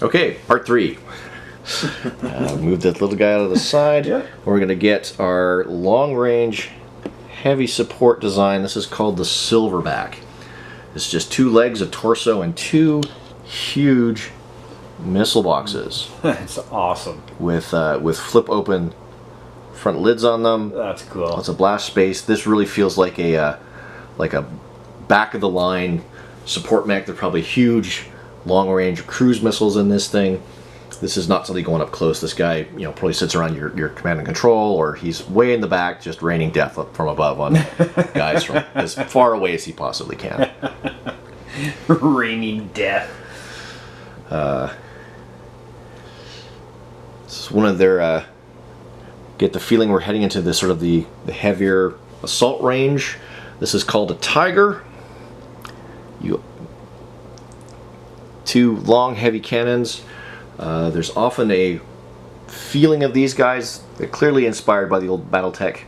Okay, part 3. Move that little guy out of the side. Yeah. We're going to get our long-range heavy support design. This is called the Silverback. It's just 2 legs, a torso, and 2 huge missile boxes. That's awesome. With flip open front lids on them. That's cool. Lots of blast space. This really feels like a back of the line support mech. They're probably huge long range cruise missiles in this thing. This is not somebody going up close. This guy, probably sits around your command and control, or he's way in the back just raining death up from above on guys from as far away as he possibly can. Raining death. It's one of their get the feeling we're heading into this sort of the heavier assault range. This is called a Tiger. 2 long heavy cannons. There's often a feeling of these guys. They're clearly inspired by the old BattleTech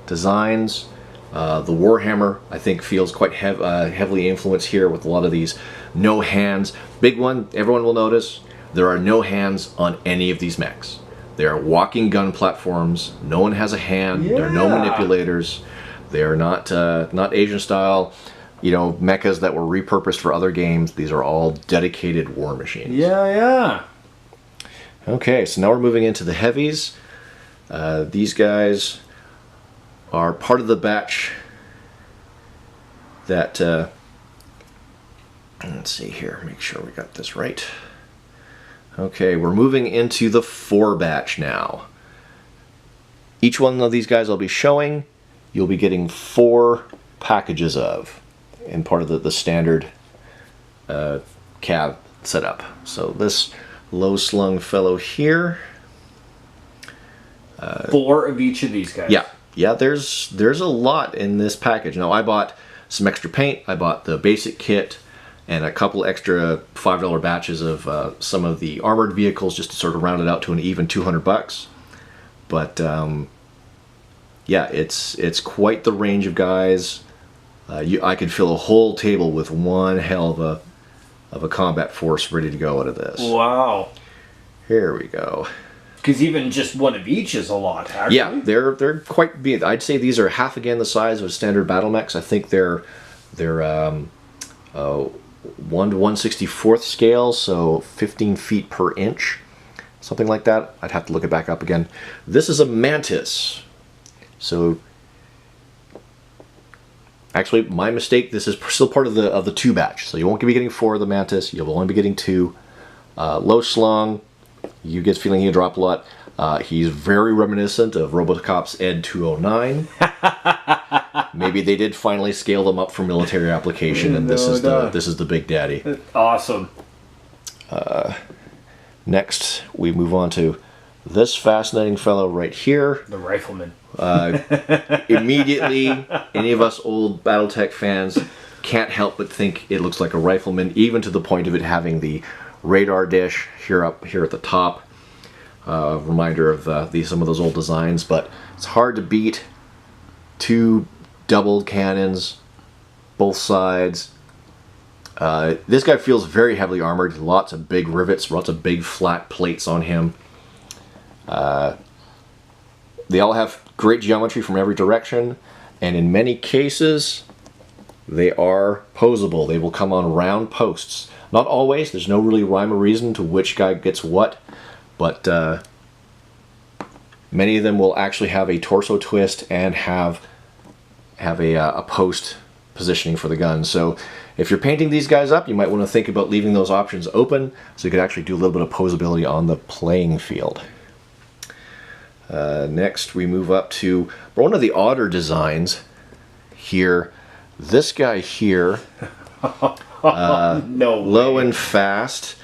designs. The Warhammer, I think, feels quite heavily influenced here with a lot of these no hands. Big one, everyone will notice, there are no hands on any of these mechs. They are walking gun platforms. No one has a hand. Yeah. There are no manipulators. They are not Asian style, mechas that were repurposed for other games. These are all dedicated war machines. Yeah. Okay, so now we're moving into the heavies. These guys are part of the batch that, let's see here, make sure we got this right. Okay, we're moving into the 4 batch now. Each one of these guys I'll be showing, you'll be getting 4 packages of in part of the standard CAV setup. So this low-slung fellow here. 4 of each of these guys. Yeah. There's a lot in this package. Now I bought some extra paint. I bought the basic kit and a couple extra $5 batches of some of the armored vehicles just to sort of round it out to an even $200. But yeah, it's quite the range of guys. I could fill a whole table with one hell of a combat force ready to go out of this. Wow. Here we go. Because even just one of each is a lot, actually. Yeah, they're quite big. I'd say these are half again the size of standard battle mechs. I think they're 1 to 1/64th scale, so 15 feet per inch, something like that. I'd have to look it back up again. This is a Mantis. So actually, my mistake. This is still part of the 2 batch, so you won't be getting 4 of the Mantis. You'll only be getting 2. Low slung. You get the feeling he'll drop a lot. He's very reminiscent of Robocop's Ed 209. Maybe they did finally scale them up for military application, and this is the big daddy. Awesome. Next, we move on to this fascinating fellow right here. The Rifleman. Immediately, any of us old BattleTech fans can't help but think it looks like a Rifleman, even to the point of it having the radar dish here at the top. Reminder of some of those old designs, but it's hard to beat. 2 doubled cannons, both sides. This guy feels very heavily armored. Lots of big rivets, lots of big flat plates on him. They all have great geometry from every direction, and in many cases, they are posable. They will come on round posts. Not always. There's no really rhyme or reason to which guy gets what, but many of them will actually have a torso twist and have a post positioning for the gun. So if you're painting these guys up, you might want to think about leaving those options open so you could actually do a little bit of posability on the playing field. Next, we move up to one of the odder designs here. This guy here. No way. Low and fast.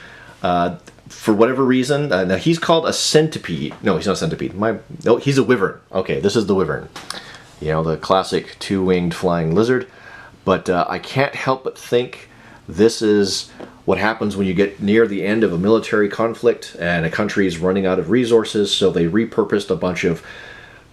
For whatever reason, now he's called a centipede. No, he's not a centipede. No, he's a wyvern. Okay, this is the wyvern. The classic 2-winged flying lizard. But I can't help but think this is what happens when you get near the end of a military conflict and a country is running out of resources, so they repurposed a bunch of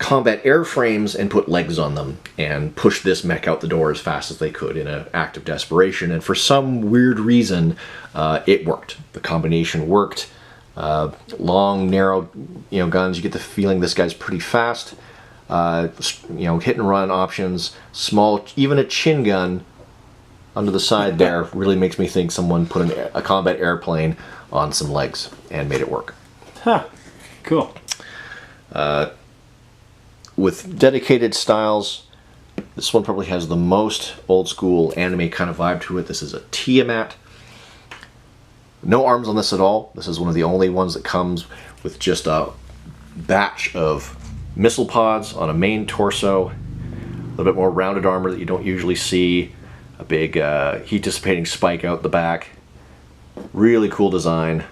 combat airframes and put legs on them and push this mech out the door as fast as they could in an act of desperation. And for some weird reason, it worked. The combination worked. Long, narrow, guns. You get the feeling this guy's pretty fast. Hit and run options. Small, even a chin gun under the side there really makes me think someone put a combat airplane on some legs and made it work. Huh. Cool. With dedicated styles, this one probably has the most old school anime kind of vibe to it. This is a Tiamat. No arms on this at all. This is one of the only ones that comes with just a batch of missile pods on a main torso. A little bit more rounded armor that you don't usually see. A big heat dissipating spike out the back. Really cool design.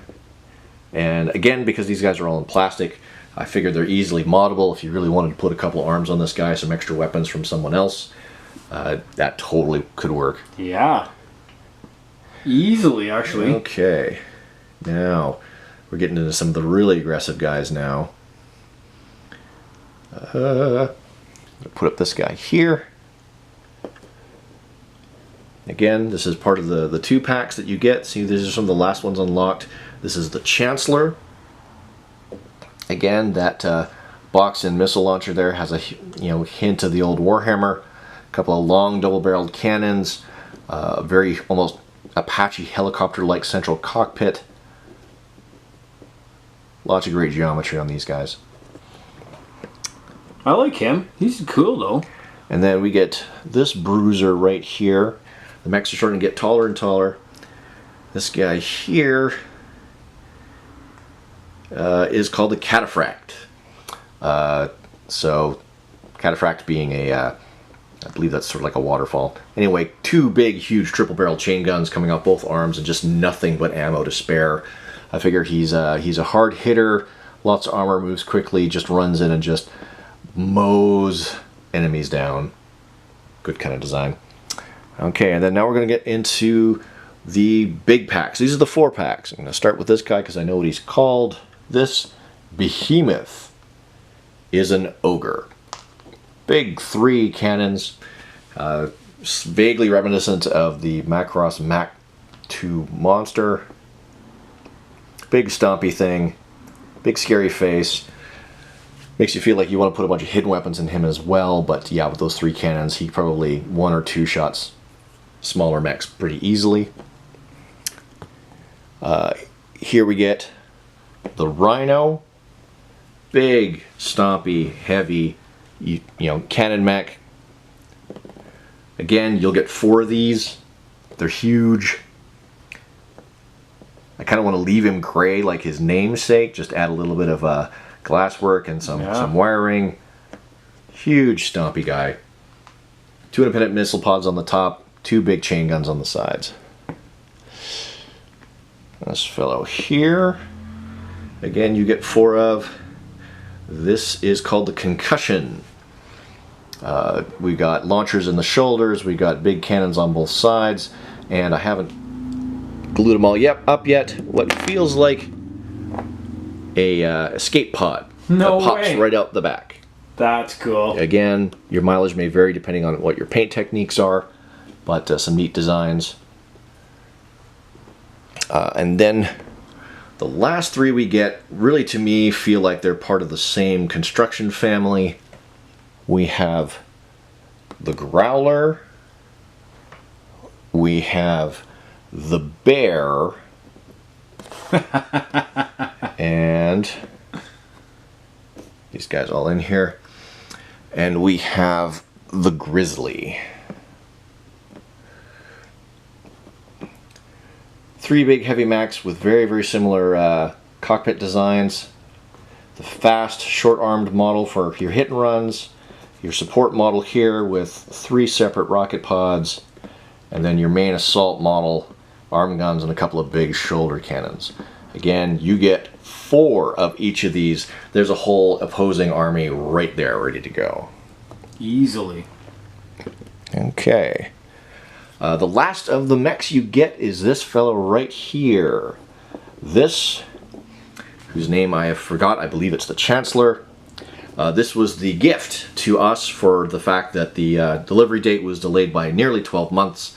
And again, because these guys are all in plastic, I figured they're easily moddable. If you really wanted to put a couple arms on this guy, some extra weapons from someone else, that totally could work. Yeah. Easily, actually. Okay. Now, we're getting into some of the really aggressive guys now. Put up this guy here. Again, this is part of the 2 packs that you get. See, these are some of the last ones unlocked. This is the Chancellor. Again, that box and missile launcher there has a hint of the old Warhammer. A couple of long double-barreled cannons. Very almost Apache helicopter-like central cockpit. Lots of great geometry on these guys. I like him. He's cool though. And then we get this bruiser right here. The mechs are starting to get taller and taller. This guy here is called the Cataphract. So, Cataphract being I believe that's sort of like a waterfall. Anyway, 2 big, huge triple-barrel chain guns coming out both arms and just nothing but ammo to spare. I figure he's a hard hitter, lots of armor, moves quickly, just runs in and just mows enemies down. Good kind of design. Okay, and then now we're going to get into the big packs. These are the 4 packs. I'm going to start with this guy because I know what he's called. This behemoth is an ogre. Big 3 cannons, vaguely reminiscent of the Macross Mac 2 monster. Big stompy thing, big scary face. Makes you feel like you want to put a bunch of hidden weapons in him as well, but yeah, with those 3 cannons, he probably 1 or 2 shots smaller mechs pretty easily. Here we get the Rhino. Big, stompy, heavy, cannon mech. Again, you'll get 4 of these. They're huge. I kind of want to leave him gray like his namesake. Just add a little bit of glasswork and some wiring. Huge, stompy guy. 2 independent missile pods on the top. 2 big chain guns on the sides. This fellow here. Again, you get 4 of. This is called the Concussion. We got launchers in the shoulders, we got big cannons on both sides, and I haven't glued them all up yet. What feels like a escape pod that pops right out the back. That's cool. Again, your mileage may vary depending on what your paint techniques are, but some neat designs. And then the last 3 we get, really to me, feel like they're part of the same construction family. We have the Growler. We have the Bear. And these guys all in here. And we have the Grizzly. 3 big heavy mechs with very, very similar cockpit designs. The fast, short-armed model for your hit and runs. Your support model here with 3 separate rocket pods. And then your main assault model, arm guns, and a couple of big shoulder cannons. Again, you get 4 of each of these. There's a whole opposing army right there ready to go. Easily. Okay. The last of the mechs you get is this fellow right here. This, whose name I have forgot, I believe it's the Chancellor. This was the gift to us for the fact that the delivery date was delayed by nearly 12 months.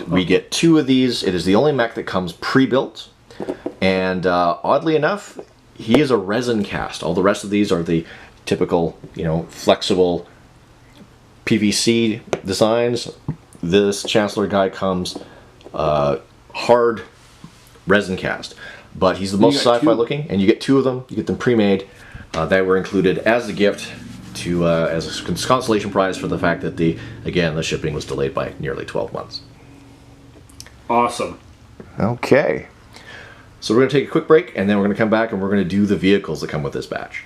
We get 2 of these. It is the only mech that comes pre-built, and oddly enough, he is a resin cast. All the rest of these are the typical, flexible PVC designs. This Chancellor guy comes hard resin cast, but he's the most sci-fi looking, and you get 2 of them. You get them pre-made. They were included as a gift to as a consolation prize for the fact that the shipping was delayed by nearly 12 months. Awesome. Okay, so we're going to take a quick break, and then we're going to come back and we're going to do the vehicles that come with this batch.